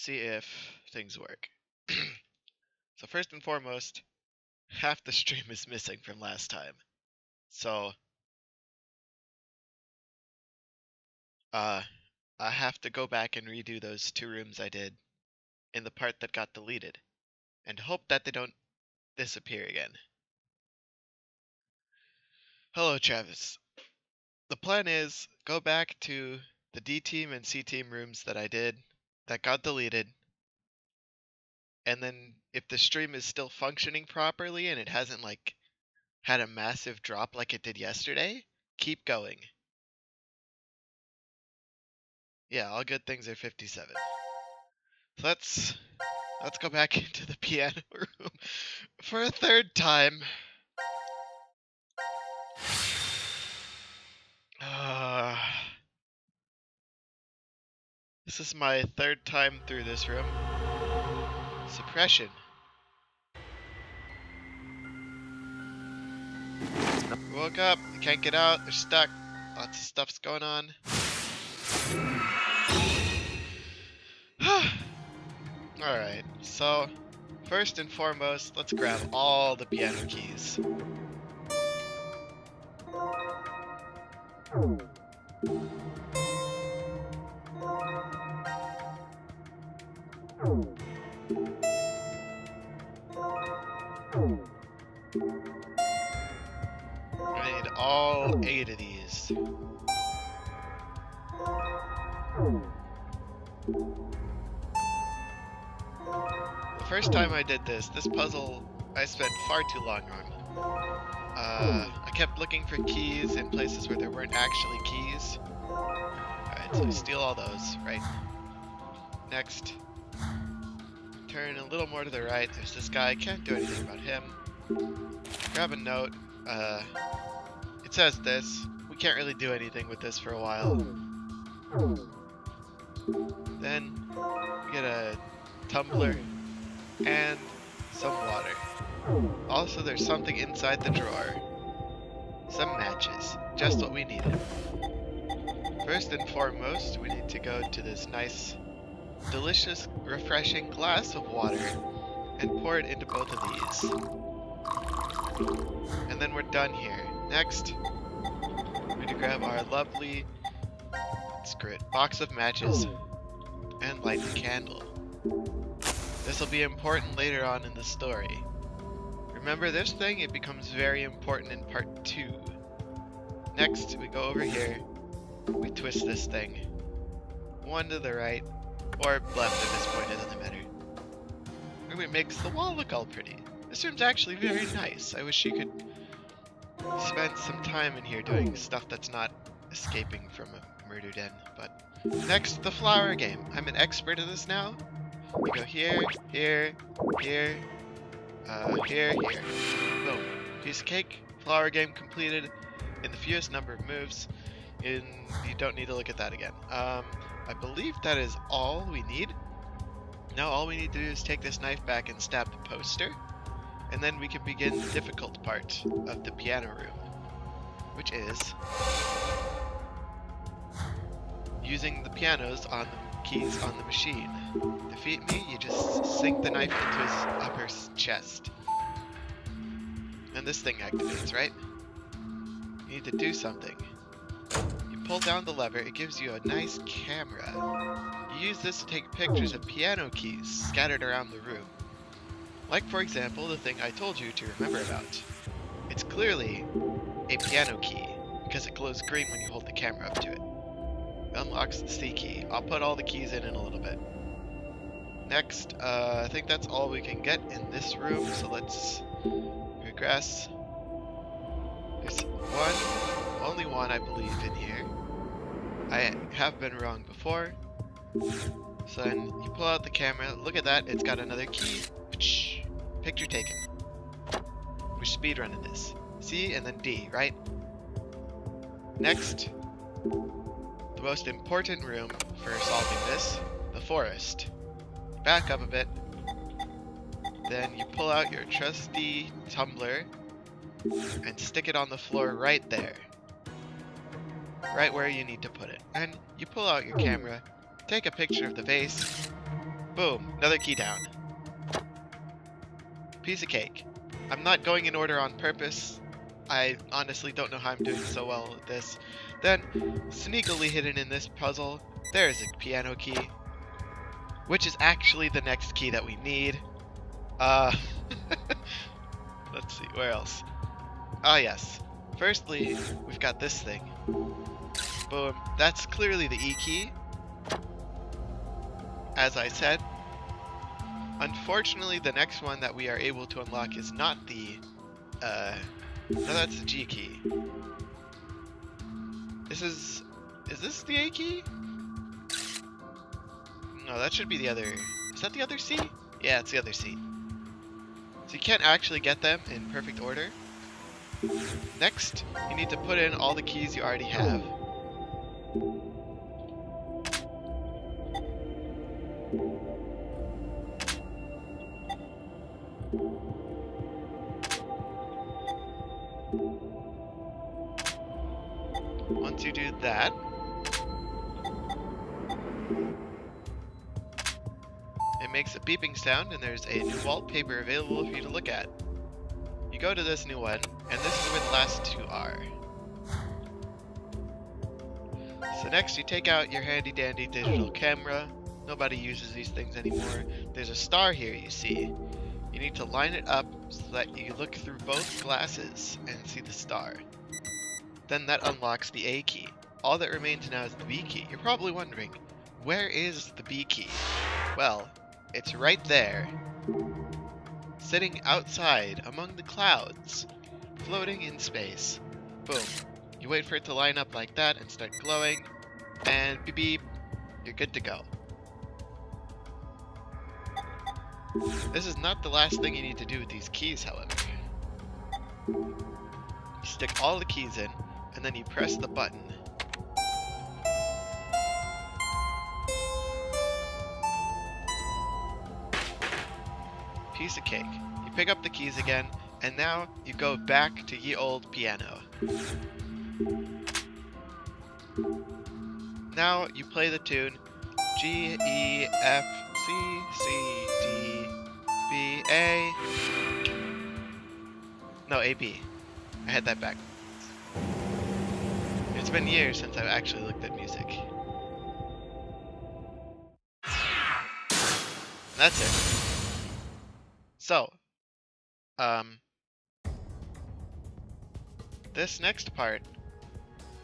see if things work. So first and foremost, half the stream is missing from last time. So I have to go back and redo those 2 rooms I did in the part that got deleted and hope that they don't disappear again. Hello, Travis. The plan is go back to the D team and C team rooms that I did that got deleted, and then if the stream is still functioning properly and it hasn't like had a massive drop like it did yesterday, keep going. Yeah, all good things are 57. So let's go back into the piano room for a 3rd time. This is my 3rd time through this room. Suppression. Woke up, they can't get out, they're stuck. Lots of stuff's going on. Alright, so first and foremost, let's grab all the piano keys. I need all 8 of these. The first time I did this puzzle I spent far too long on. I kept looking for keys in places where there weren't actually keys. Alright, so steal all those, right? Next, turn a little more to the right. There's this guy, can't do anything about him. Grab a note. It says this. We can't really do anything with this for a while. Then we get a tumbler and some water. Also, there's something inside the drawer. Some matches. Just what we needed. First and foremost, we need to go to this nice, delicious, refreshing glass of water and pour it into both of these. And then we're done here. Next, we need to grab our lovely, screw it, box of matches and light the candle. This will be important later on in the story. Remember this thing? It becomes very important in part 2. Next, we go over here. We twist this thing. One to the right, or left at this point, it doesn't matter. And it makes the wall look all pretty. This room's actually very nice. I wish you could spend some time in here doing stuff that's not escaping from a murder den. But next, the flower game. I'm an expert at this now. You go here, here, here, here, here. Boom. Piece of cake. Flower game completed in the fewest number of moves. You don't need to look at that again. I believe that is all we need. Now all we need to do is take this knife back and stab the poster. And then we can begin the difficult part of the piano room. Which is using the pianos on the keys on the machine. Defeat me, you just sink the knife into his upper chest. And this thing activates, right? You need to do something. You pull down the lever, it gives you a nice camera. You use this to take pictures of piano keys scattered around the room. Like, for example, the thing I told you to remember about. It's clearly a piano key, because it glows green when you hold the camera up to it. It unlocks the C key. I'll put all the keys in a little bit. Next, I think that's all we can get in this room, so let's regress. There's only one I believe in here. I have been wrong before. So then you pull out the camera, look at that, it's got another key. Picture taken. We're speedrunning this. C and then D, right? Next, the most important room for solving this, the forest. Back up a bit. Then you pull out your trusty tumbler and stick it on the floor right there. Right where you need to put it. And you pull out your camera, take a picture of the vase, Boom, another key down. Piece of cake. I'm not going in order on purpose. I honestly don't know how I'm doing so well with this. Then, sneakily hidden in this puzzle, there is a piano key, which is actually the next key that we need. Let's see, where else? Ah, yes. Firstly, we've got this thing. Boom. That's clearly the E key. As I said. Unfortunately, the next one that we are able to unlock is not the, no, that's the G key. Is this the A key? No, that should be the other, is that the other C? Yeah, it's the other C. So you can't actually get them in perfect order. Next, you need to put in all the keys you already have. Once you do that, it makes a beeping sound and there's a new wallpaper available for you to look at. You go to this new one, and this is where the last two are. So next you take out your handy dandy digital camera. Nobody uses these things anymore. There's a star here, you see. You need to line it up so that you look through both glasses and see the star. Then that unlocks the A key. All that remains now is the B key. You're probably wondering, where is the B key? Well, it's right there. Sitting outside among the clouds, floating in space. Boom. You wait for it to line up like that and start glowing, and beep beep, you're good to go. This is not the last thing you need to do with these keys, however. You stick all the keys in, and then you press the button. Piece of cake. You pick up the keys again, and now you go back to ye old piano. Now you play the tune G, E, F, C, C, D, B, A. No, A, B. I had that back. It's been years since I've actually looked at music. That's it. So, this next part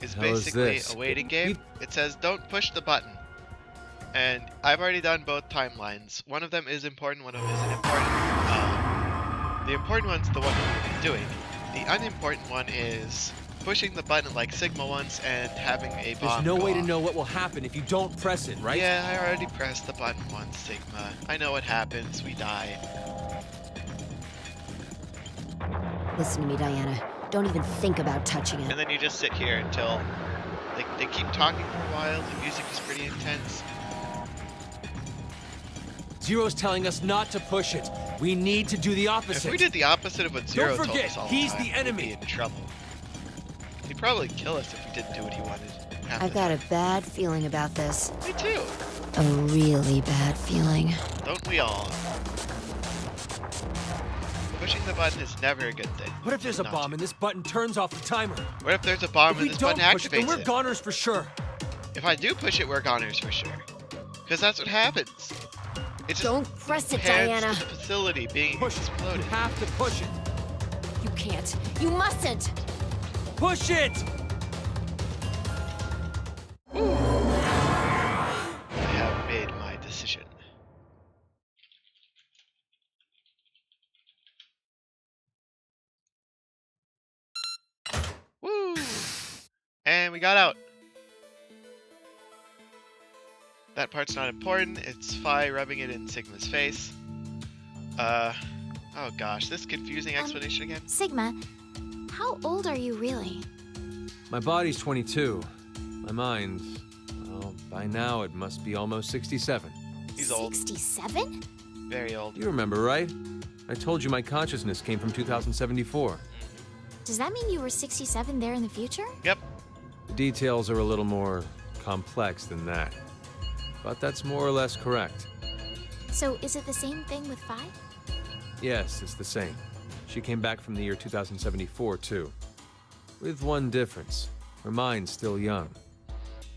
is basically a waiting game. It says don't push the button. And I've already done both timelines. One of them is important, one of them isn't important. The important one's the one we've been doing. The unimportant one is pushing the button like Sigma once and having a bomb. There's no way to know what will happen if you don't press it, right? Yeah, I already pressed the button once, Sigma. I know what happens. We die. Listen to me, Diana. Don't even think about touching it. And then you just sit here until they keep talking for a while. The music is pretty intense. Zero's telling us not to push it. We need to do the opposite. If we did the opposite of what Zero told us all the he's time, the enemy. we'd be in trouble. He'd probably kill us if we didn't do what he wanted. I've got a bad feeling about this. Me too. A really bad feeling. Don't we all? Pushing the button is never a good thing. What if there's a bomb and this button turns off the timer? What if there's a bomb and this button activates it? Then we're goners for sure. If I do push it, we're goners for sure. Because that's what happens. It just don't press it, pans Diana. to the facility being exploded. You have to push it. You can't. You mustn't. Push it! I have made my decision. Woo! And we got out. That part's not important. It's Phi rubbing it in Sigma's face. Oh gosh, this confusing explanation again. Sigma, how old are you really? My body's 22. My mind, well, by now it must be almost 67. He's old. 67? Very old. You remember, right? I told you my consciousness came from 2074. Does that mean you were 67 there in the future? Yep. The details are a little more complex than that. But that's more or less correct. So is it the same thing with Phi? Yes, it's the same. She came back from the year 2074, too. With one difference. Her mind's still young.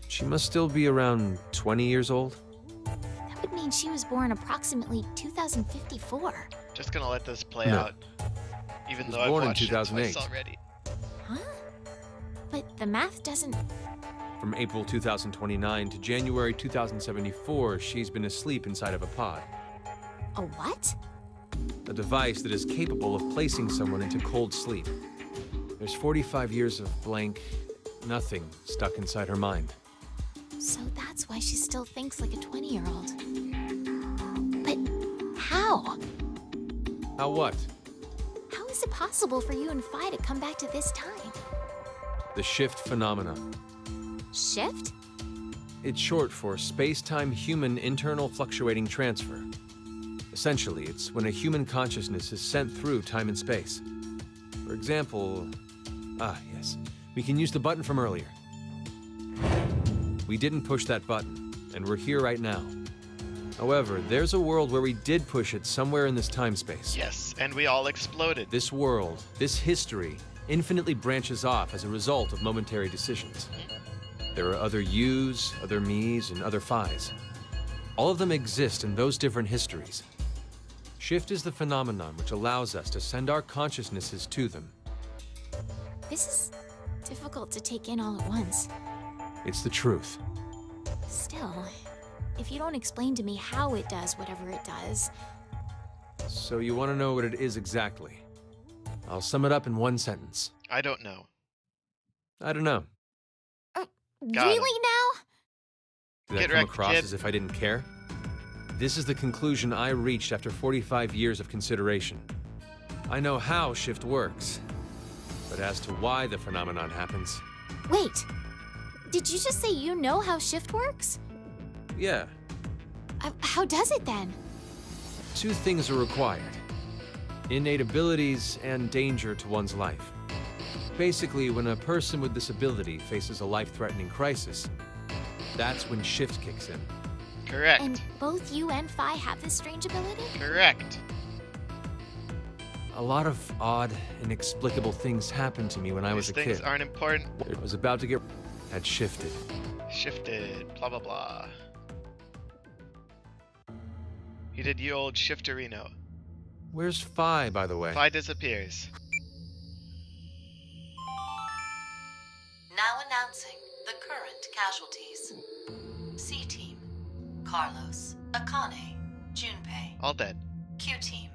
She must still be around 20 years old? That would mean she was born approximately 2054. Just gonna let this play No. out. Even She was though I've born in watched it 2008. twice already. Huh? But the math doesn't... From April 2029 to January 2074, she's been asleep inside of a pod. A what? A device that is capable of placing someone into cold sleep. There's 45 years of blank, nothing stuck inside her mind. So that's why she still thinks like a 20-year-old. But how? How what? How is it possible for you and Phi to come back to this time? The shift phenomena. Shift? It's short for space-time human internal fluctuating transfer. Essentially, it's when a human consciousness is sent through time and space. For example... yes. We can use the button from earlier. We didn't push that button, and we're here right now. However, there's a world where we did push it somewhere in this time-space. Yes, and we all exploded. This world, this history, infinitely branches off as a result of momentary decisions. There are other yous, other me's, and other Phi's. All of them exist in those different histories. Shift is the phenomenon which allows us to send our consciousnesses to them. This is difficult to take in all at once. It's the truth. Still, if you don't explain to me how it does whatever it does... So you want to know what it is exactly? I'll sum it up in one sentence. I don't know. I don't know. Got really now? Did Get that come wrecked, across kid. as if I didn't care? This is the conclusion I reached after 45 years of consideration. I know how shift works, but as to why the phenomenon happens, Wait, did you just say you know how shift works? yeah, How does it then? two things are required. Innate abilities and danger to one's life. Basically, when a person with this ability faces a life-threatening crisis, that's when shift kicks in. Correct. And both you and Phi have this strange ability? Correct. A lot of odd, inexplicable things happened to me when I was These a things kid. aren't important. It was about to get... had shifted. Shifted. Blah blah blah. He did you old shifterino. Where's Phi, by the way? Phi disappears. Now announcing the current casualties. C-Team, Carlos, Akane, Junpei. All dead. Q-Team,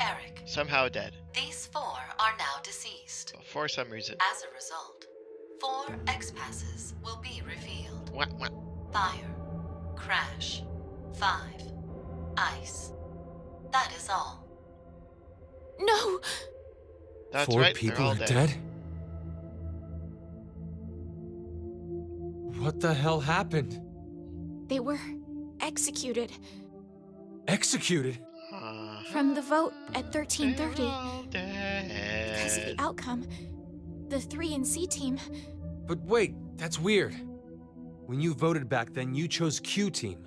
Eric. Somehow dead. These 4 are now deceased. For some reason. As a result, 4 X-Passes will be revealed. Wah, wah. Fire, Crash, 5, Ice. That is all. No! That's 4 right. people they're all are dead. dead? What the hell happened? They were executed Executed? from the vote at They're 1330. all Because of the dead. outcome, the 3 and C team. But wait, that's weird. When you voted back then, you chose Q Team.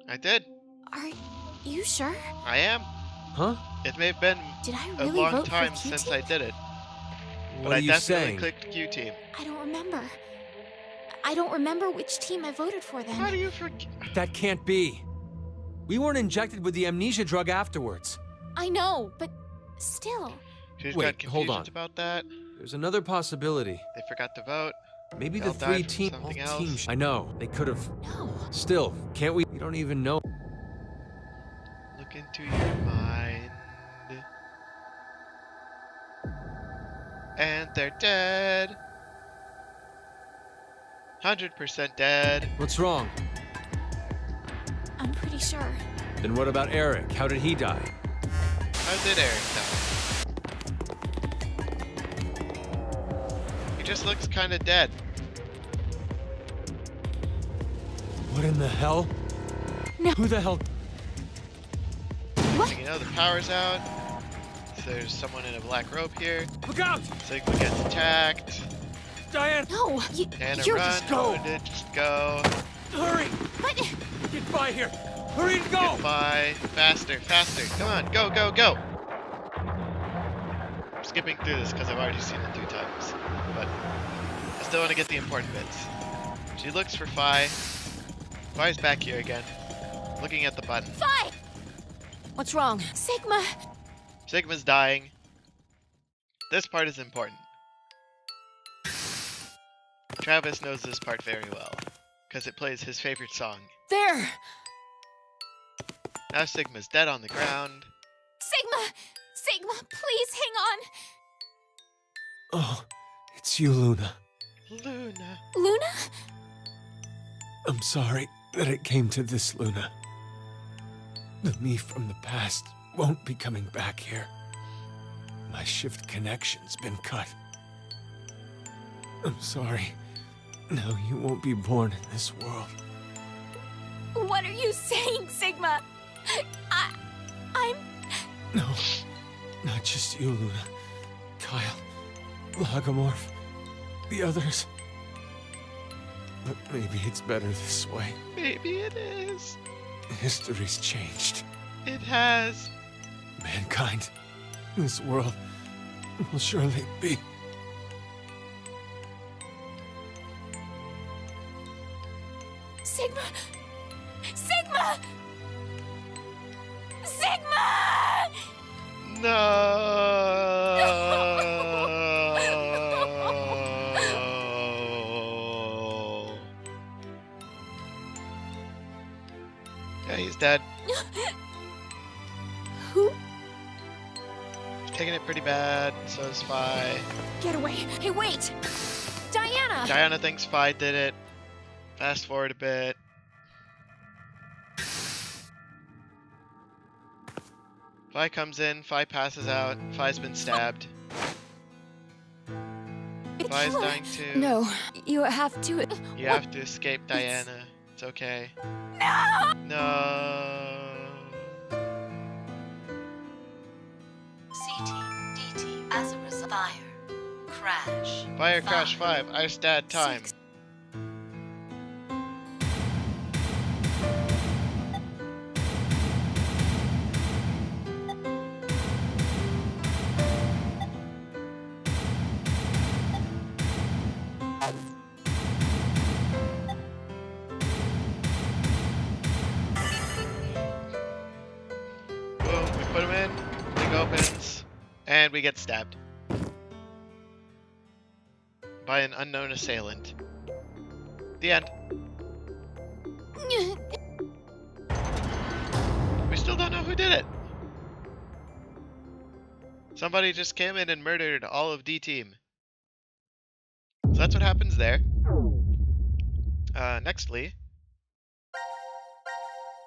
I did. Are you sure? I am. Huh? It may have been Did I a really long vote time for Q since team? I did it, What but are I you definitely saying? clicked Q team. I don't remember. I don't remember which team I voted for then. How do you forget? That can't be. We weren't injected with the amnesia drug afterwards. I know, but still. Who's Wait, got hold confusions on. about that? There's another possibility. They forgot to vote. Maybe They'll the die 3 from team. something all else. teams. I know. They could have. No. Still, can't we? We don't even know. Look into your mind. And they're dead. 100% dead. What's wrong? I'm pretty sure. Then what about Eric? How did he die? How did Eric die? He just looks kind of dead. What in the hell? No. Who the hell? What? You know, the power's out. So there's someone in a black robe here. Look out! Sigma gets attacked. Diane! No, Anna, you're run. just go. Just go. Hurry! But Get by here! Hurry to go! Get by. Faster, faster. Come on, go, go, go. I'm skipping through this because I've already seen it 2 times. But I still want to get the important bits. She looks for Phi. Phi's back here again. Looking at the button. Phi! What's wrong? Sigma! Sigma's dying. This part is important. Travis knows this part very well, because it plays his favorite song. There! Now Sigma's dead on the ground. Sigma! Sigma, please hang Oh, it's you, Luna. Luna. on! Luna? I'm sorry that it came to this, Luna. The me from the past won't be coming back here. My shift connection's been cut. I'm sorry. Now you won't be born in this world. What are you saying, Sigma? I'm... No, not just you, Luna. Kyle, Lagomorph, the others. But maybe it's better this way. Maybe it is. History's changed. It has. Mankind, this world, will surely be. Sigma! Sigma! Sigma! No. Yeah, he's dead. Who? He's taking it pretty bad. So is Phi. Get away! Hey, wait! Diana! Diana thinks Phi did it. Fast forward a bit. Phi comes in, Phi passes out, Phi's been stabbed. Phi's dying too. No, you have to. You have to escape Diana. It's okay. No! No. CT, DT, as a result, fire, crash. Fire Crash 5, I stat time. 6. Boom, we put him in, thing opens, and we get stabbed. By an unknown assailant. The end. We still don't know who did it. Somebody just came in and murdered all of D-Team. So that's what happens there. Nextly,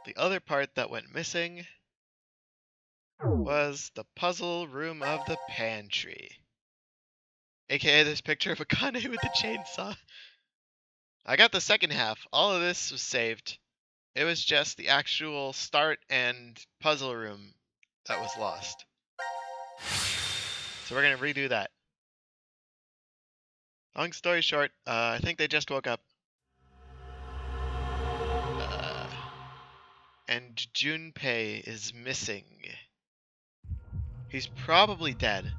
the other part that went missing was the puzzle room of the pantry. AKA this picture of Akane with the chainsaw. I got the second half. All of this was saved. It was just the actual start and puzzle room that was lost. So we're gonna redo that. Long story short, I think they just woke up. And Junpei is missing. He's probably dead.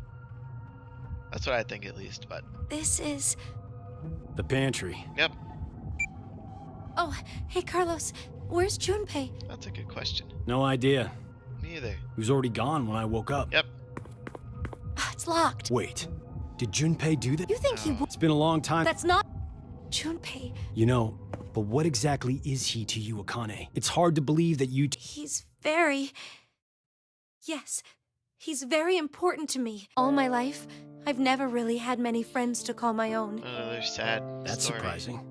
That's what I think at least, but... This is... The pantry. Yep, Oh, hey, Carlos. Where's Junpei? that's a good question. No idea. Me either. He was already gone when I woke up. Yep. It's locked. Wait, did Junpei do that? You think he No. would... It's been a long time. That's not... Junpei. You know, but what exactly is he to you, Akane? It's hard to believe that you... He's very... Yes, he's very important to me. All my life, I've never really had many friends to call my own. Another sad That's story. surprising.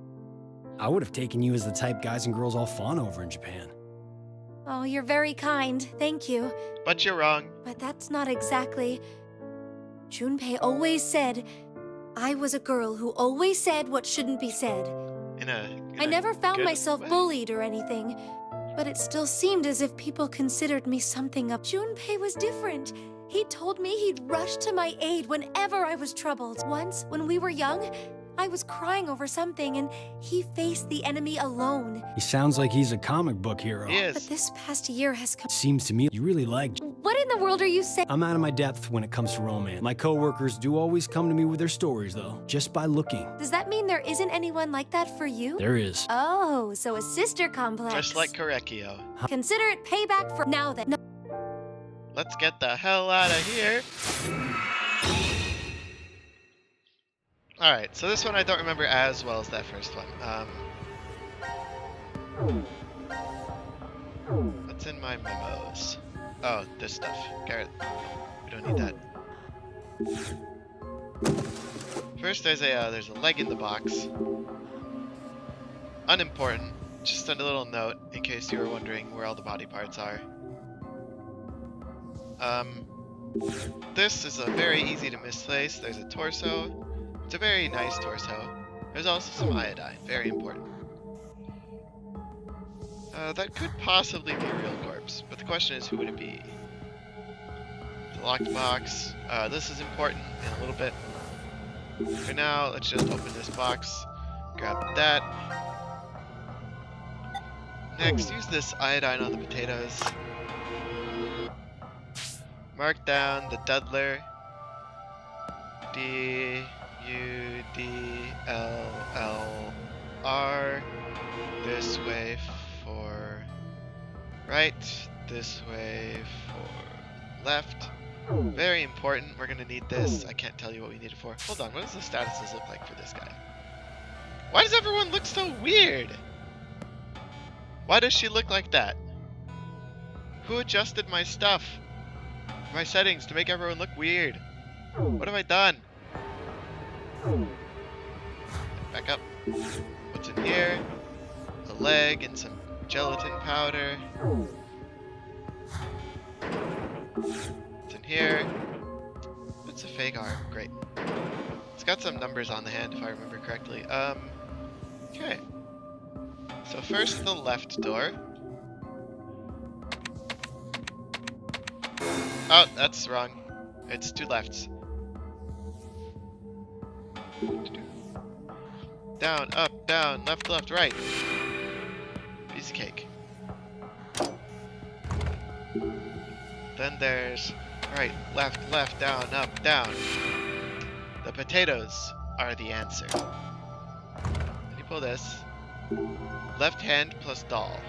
I would have taken you as the type guys and girls all fawn over in Japan. Oh, you're very kind. Thank you. But you're wrong. But that's not exactly... Junpei always said I was a girl who always said what shouldn't be said. I never found good myself way. bullied or anything, but it still seemed as if people considered me something up. Junpei was different. He told me he'd rush to my aid whenever I was troubled. Once, when we were young, I was crying over something, and he faced the enemy alone. He sounds like he's a comic book hero. He But is. this past year has come. Seems to me you really like. What in the world are you saying? I'm out of my depth when it comes to romance. My coworkers do always come to me with their stories, though, just by looking. Does that mean there isn't anyone like that for you? There is. Oh, so a sister complex. Just like Korekio. Consider it payback for now then. No. Let's get the hell out of here. Alright, so this one I don't remember as well as that first one. What's in my memos? Oh, this stuff. Garrett, we don't need that. First, there's a leg in the box. Unimportant. Just a little note in case you were wondering where all the body parts are. This is a very easy to misplace. There's a torso. It's a very nice torso. There's also some iodine. Very important. That could possibly be a real corpse, but the question is, who would it be? The locked box. This is important in a little bit. For now, let's just open this box. Grab that. Next, use this iodine on the potatoes. Mark down the Dudler. D-U-D-L-L-R. This way for right. This way for left. Very important. We're gonna need this. I can't tell you what we need it for. Hold on. What does the statuses look like for this guy? Why does everyone look so weird? Why does she look like that? Who adjusted my stuff? My settings to make everyone look weird? What have I done? Back up. What's in here? A leg and some gelatin powder. What's in here? It's a fake arm. Great. It's got some numbers on the hand if I remember correctly. Okay. So first the left door. Oh, that's wrong. It's two lefts. Down, up, down, left, left, right. Piece of cake. Then there's right, left, left, down, up, down. The potatoes are the answer. Then you pull this. Left hand plus doll.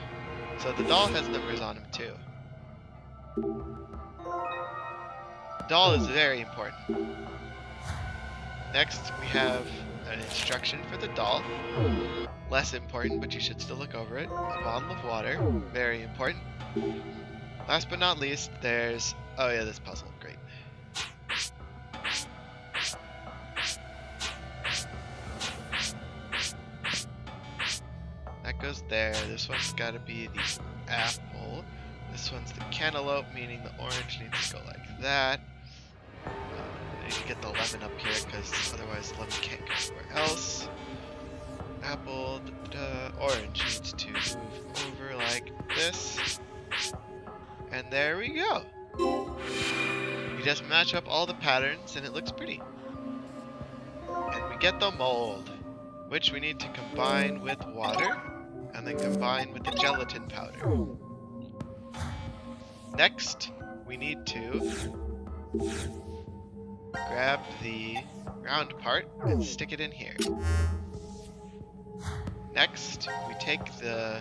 So the doll has numbers on him too. Doll is very important. Next, we have an instruction for the doll. Less important, but you should still look over it. A bottle of water. Very important. Last but not least, there's... oh yeah, this puzzle. Great. That goes there. This one's got to be the apple. This one's the cantaloupe, meaning the orange needs to go like that. I need to get the lemon up here because otherwise the lemon can't go anywhere else. Apple, orange needs to move over like this. And there we go. You just match up all the patterns and it looks pretty. And we get the mold, which we need to combine with water and then combine with the gelatin powder. Next, we need to grab the round part and stick it in here. Next, we take the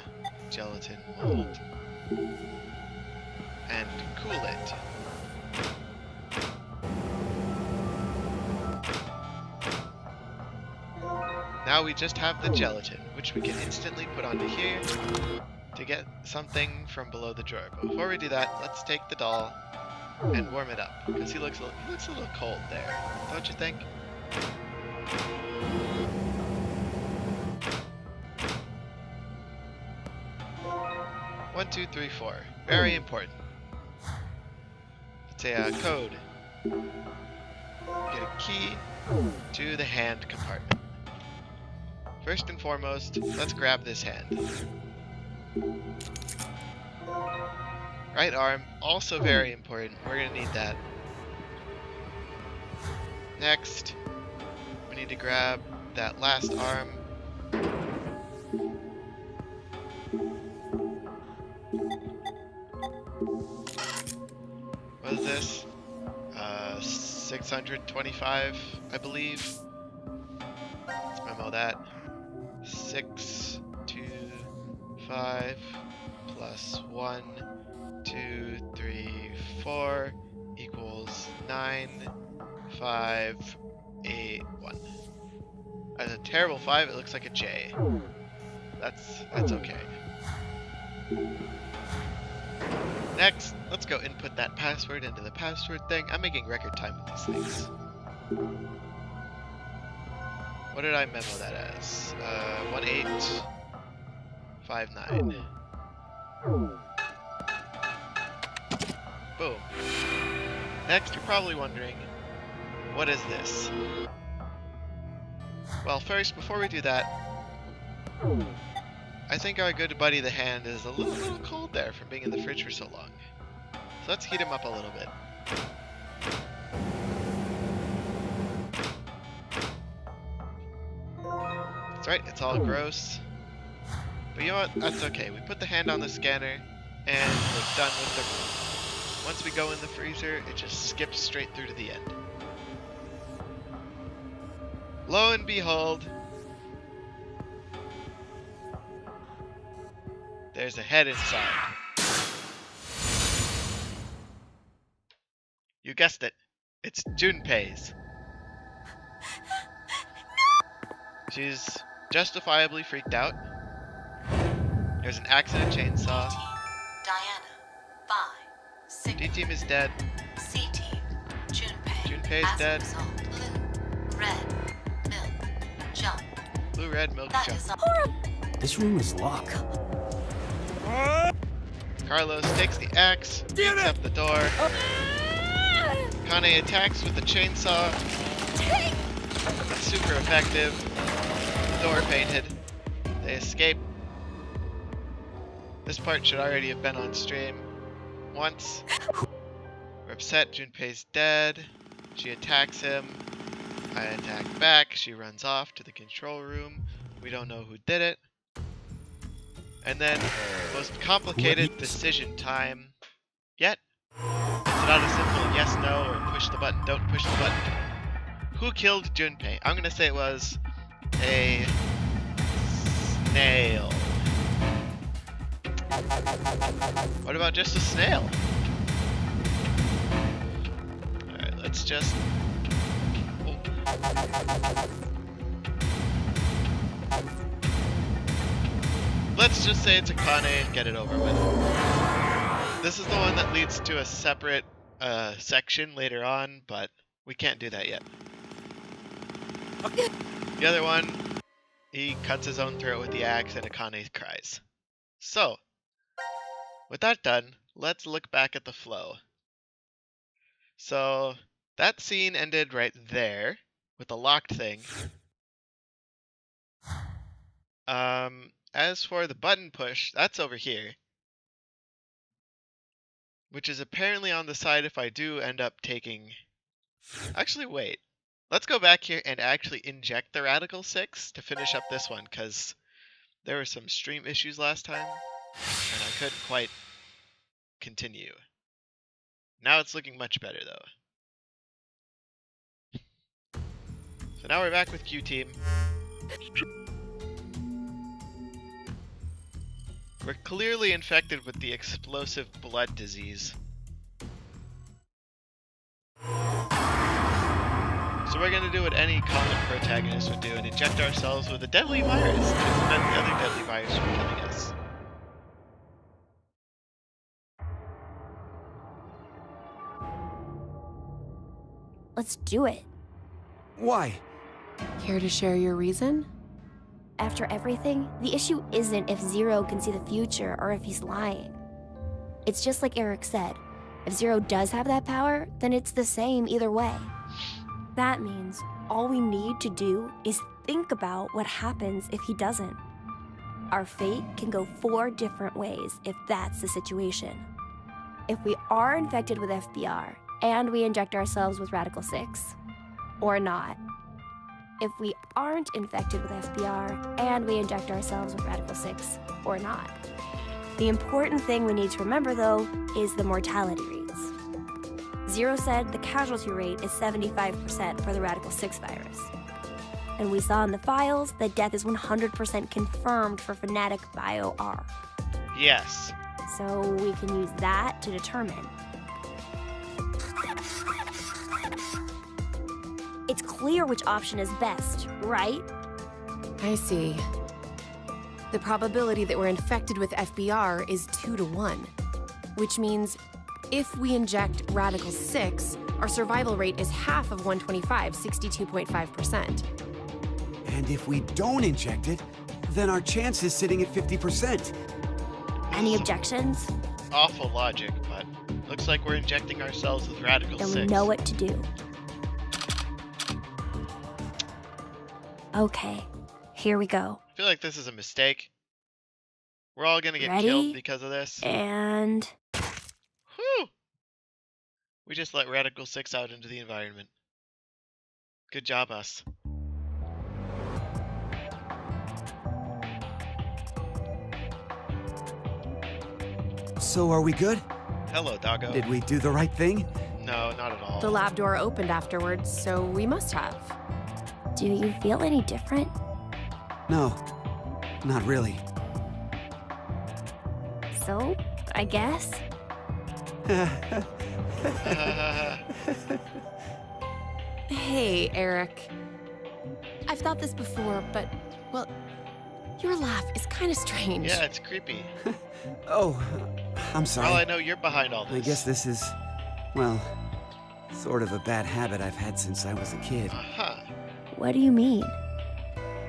gelatin mold and cool it. Now we just have the gelatin, which we can instantly put onto here to get something from below the drawer. But before we do that, let's take the doll and warm it up, because he looks a little cold there, don't you think? One, two, three, four. Very important. It's a code. Get a key to the hand compartment. First and foremost, let's grab this hand. Right arm, also very important. We're gonna need that. Next, we need to grab that last arm. What is this? 625, I believe. Let's memo that. 625 plus 1, 2, 3, 4 equals 9, 5, 8, 1. That's a terrible 5. It looks like a J. That's okay. Next, let's go input that password into the password thing. I'm making record time with these things. What did I memo that as? 1859. Boom. Next, you're probably wondering, what is this? Well, first, before we do that, I think our good buddy the hand is a little cold there from being in the fridge for so long. So let's heat him up a little bit. That's right, it's all gross. But you know what? That's okay. We put the hand on the scanner and we're done with the room. Once we go in the freezer, it just skips straight through to the end. Lo and behold, there's a head inside. You guessed it. It's Junpei's. She's justifiably freaked out. There's an accident chainsaw. Diana. 5. Sigma. D-Team is dead. C-Team. Junpei. Junpei's As dead. A result, blue, red, milk, jump. Blue, red, milk, That jump. is all. This room is locked. Carlos takes the axe, beats up the door. Kane attacks with the chainsaw. It's super effective. The door painted. They escape. This part should already have been on stream once. We're upset. Junpei's dead. She attacks him. I attack back. She runs off to the control room. We don't know who did it. And then, most complicated decision time yet. It's not a simple yes, no, or push the button, don't push the button. Who killed Junpei? I'm gonna say it was a snail. What about just a snail? Alright, let's just... Oh. Let's just say it's a Kane and get it over with. This is the one that leads to a separate section later on, but we can't do that yet. The other one, he cuts his own throat with the axe and Akane cries. So, with that done, let's look back at the flow. So, that scene ended right there, with the locked thing. As for the button push, that's over here. Which is apparently on the side if I do end up taking... Actually, wait. Let's go back here and actually inject the Radical 6 to finish up this one, because there were some stream issues last time, and I couldn't quite continue. Now it's looking much better, though. So now we're back with Q-Team. We're clearly infected with the explosive blood disease. So we're going to do what any common protagonist would do and inject ourselves with a deadly virus to prevent the other deadly virus from killing us. Let's do it. Why? Care to share your reason? After everything, the issue isn't if Zero can see the future or if he's lying. It's just like Eric said. If Zero does have that power, then it's the same either way. That means all we need to do is think about what happens if he doesn't. Our fate can go 4 different ways if that's the situation. If we are infected with FBR and we inject ourselves with Radical 6, or not. if we aren't infected with FBR and we inject ourselves with Radical 6 or not. The important thing we need to remember, though, is the mortality rates. Zero said the casualty rate is 75% for the Radical 6 virus. And we saw in the files that death is 100% confirmed for Fnatic Bio R. Yes. So we can use that to determine. It's clear which option is best, right? I see. The probability that we're infected with FBR is 2 to 1, which means if we inject Radical 6, our survival rate is half of 125, 62.5%. And if we don't inject it, then our chance is sitting at 50%. Any objections? Awful logic, but looks like we're injecting ourselves with Radical Then 6. we know what to do. Okay, here we go. I feel like this is a mistake. We're all gonna get Ready? killed because of this. And Whew! We just let Radical 6 out into the environment. Good job, us. So are we good? Hello, doggo. Did we do the right thing? No, not at all. The lab door opened afterwards, so we must have. do you feel any different? No, not really. So, I guess. Hey, Eric. I've thought this before, but, well, your laugh is kind of strange. Yeah, it's creepy. Oh, I'm sorry. Well, I know you're behind all this. I guess this is, well, sort of a bad habit I've had since I was a kid. Uh-huh. What do you mean?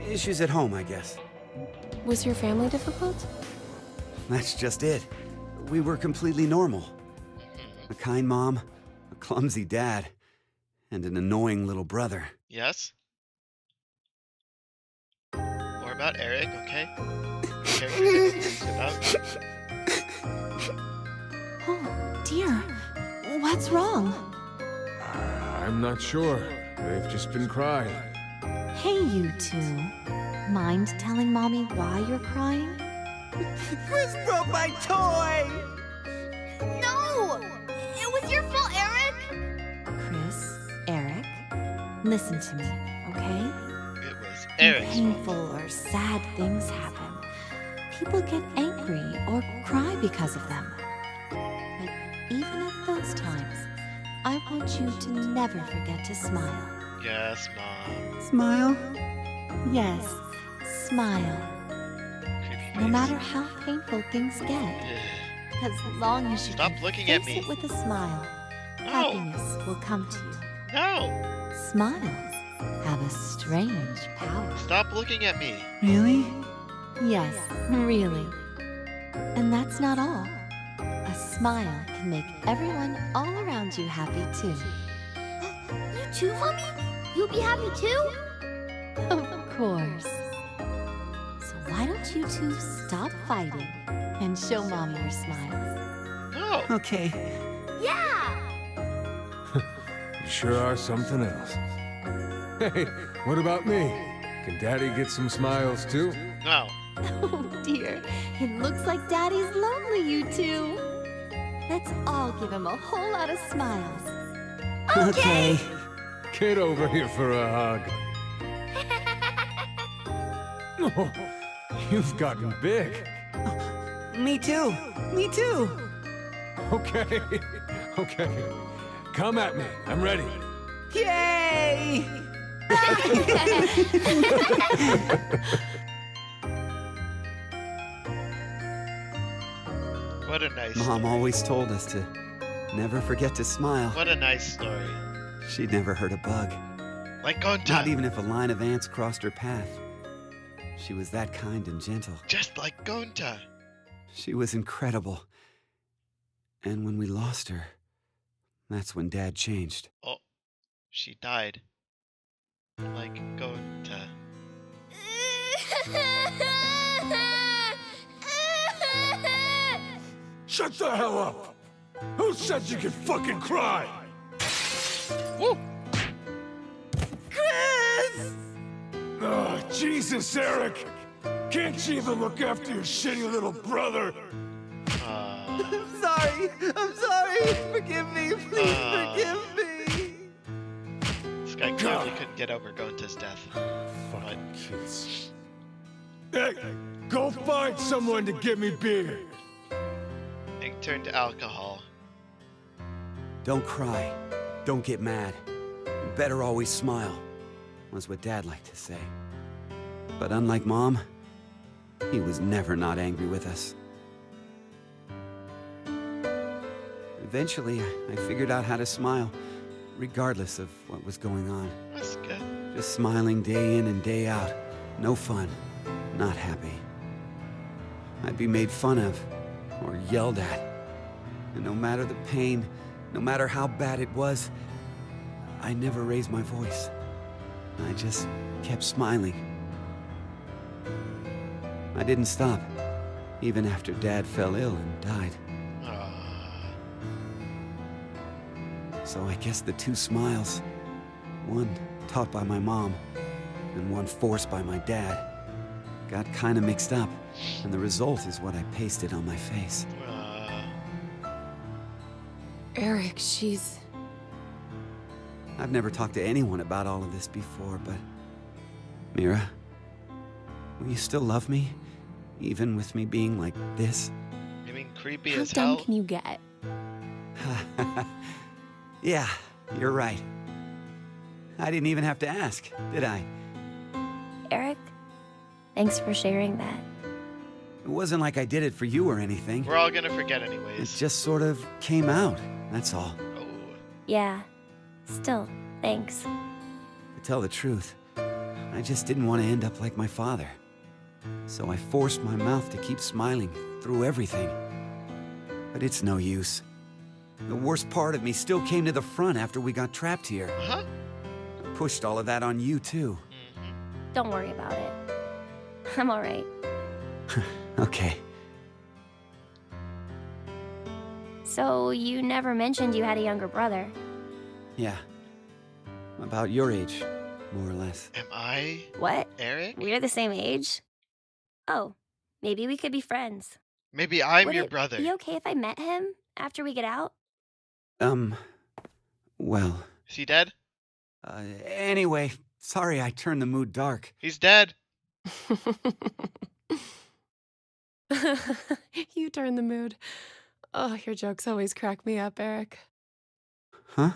Issues at home, I guess. Was your family difficult? That's just it. We were completely normal. A kind mom, a clumsy dad, and an annoying little brother. Yes? More about Eric, okay? Character differences about. Oh, dear. What's wrong? I'm not sure. They've just been crying. Hey, you two. Mind telling Mommy why you're crying? Chris broke my toy! No! It was your fault, Eric! Chris, Eric, listen to me, okay? It was When Eric's fault. painful or sad things happen, people get angry or cry because of them. But even at those times, I want you to never forget to smile. Yes, Mom. Smile? Yes, smile. Creepy No face. matter how painful things get, as long as you Stop can looking face at me. it with a smile, No! happiness will come to you. No! Smiles have a strange power. Stop looking at me. Really? Yes, really. And that's not all. A smile can make everyone all around you happy too. You too, Mommy? You'll be happy too? Of course. So why don't you two stop fighting and show Mommy your smiles? No! Okay. Yeah! You sure are something else. Hey, what about me? Can Daddy get some smiles too? No. Oh dear, it looks like Daddy's lonely, you two. Let's all give him a whole lot of smiles. Okay. Get over here for a hug. Oh, you've gotten big. Me too. Me too. Okay, okay. Come at me. I'm ready. Yay! What a nice Mom story. always told us to never forget to smile. What a nice story. She'd never hurt a bug. Like Gonta. Not even if a line of ants crossed her path. She was that kind and gentle. Just like Gonta. She was incredible. And when we lost her, that's when Dad changed. Oh, she died. Like Gonta. Shut the hell up! Who said you could fucking cry? Woo! Chris! Jesus, Eric! Can't you even look after your shitty little brother? I'm sorry. I'm sorry. Forgive me. Please forgive me. This guy clearly couldn't get over Gonta's death. Fucking kids. Hey, go find someone to get me beer. It turned to alcohol. Don't cry. Don't get mad. You better always smile, was what Dad liked to say. But unlike Mom, he was never not angry with us. Eventually, I figured out how to smile, regardless of what was going on. That's good. Just smiling day in and day out. No fun. Not happy. I'd be made fun of, or yelled at. And no matter the pain, no matter how bad it was, I never raised my voice. I just kept smiling. I didn't stop, even after Dad fell ill and died. So I guess the two smiles, one taught by my mom, and one forced by my dad, got kinda mixed up, and the result is what I pasted on my face. Eric, she's... I've never talked to anyone about all of this before, but... Mira, will you still love me? Even with me being like this? You mean creepy How as dumb hell? can you get? Yeah, you're right. I didn't even have to ask, did I? Eric, thanks for sharing that. It wasn't like I did it for you or anything. We're all gonna forget It anyways. just sort of came out, that's all. Oh. Yeah, still, thanks. To tell the truth, I just didn't want to end up like my father. So I forced my mouth to keep smiling through everything. But it's no use. The worst part of me still came to the front after we got trapped here. Huh? I pushed all of that on you, too. Don't worry about it. I'm alright. Okay. So, you never mentioned you had a younger brother. Yeah. About your age, more or less. Am I What? Eric? We're the same age? Oh, maybe we could be friends. Maybe I'm Would your it brother. be okay if I met him after we get out? Well, Is he dead? Anyway, sorry I turned the mood dark. He's dead. You turn the mood. Oh, your jokes always crack me up, Eric. Huh?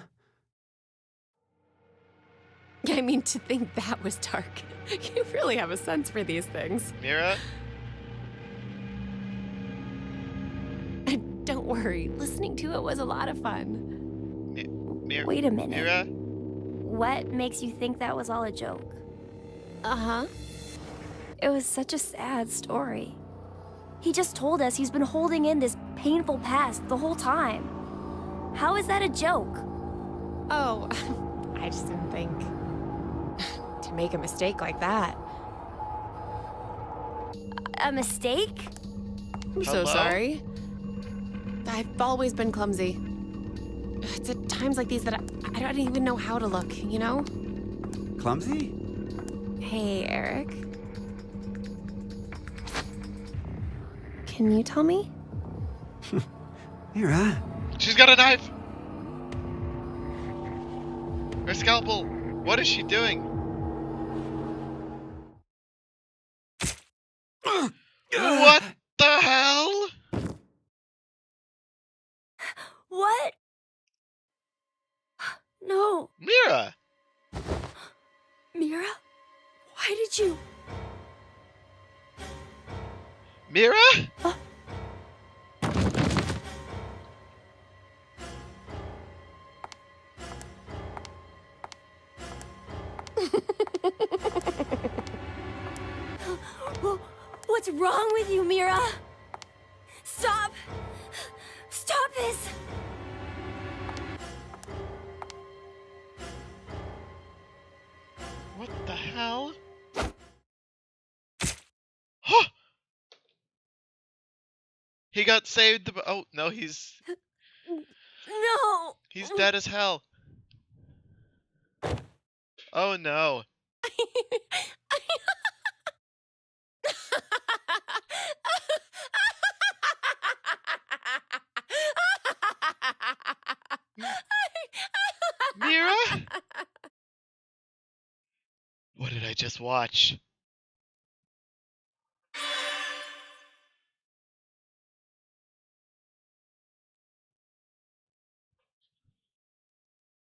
I mean, to think that was dark. You really have a sense for these things. Mira? Don't worry, listening to it was a lot of fun. Mira? Wait a minute. Mira? What makes you think that was all a joke? Uh-huh. It was such a sad story. He just told us he's been holding in this painful past the whole time. How is that a joke? Oh, I just didn't think to make a mistake like that. A mistake? I'm Hello? so sorry. I've always been clumsy. It's at times like these that I don't even know how to look, you know? Clumsy? Hey, Eric. Can you tell me? Mira. She's got a knife! Her scalpel! What is she doing? What the hell? What? No, Mira! Mira? Why did you? Mira? What's wrong with you, Mira? Stop! Stop this! What the hell? Huh! He got saved. Oh no, he's No! dead as hell. Oh no. Mira? What did I just watch?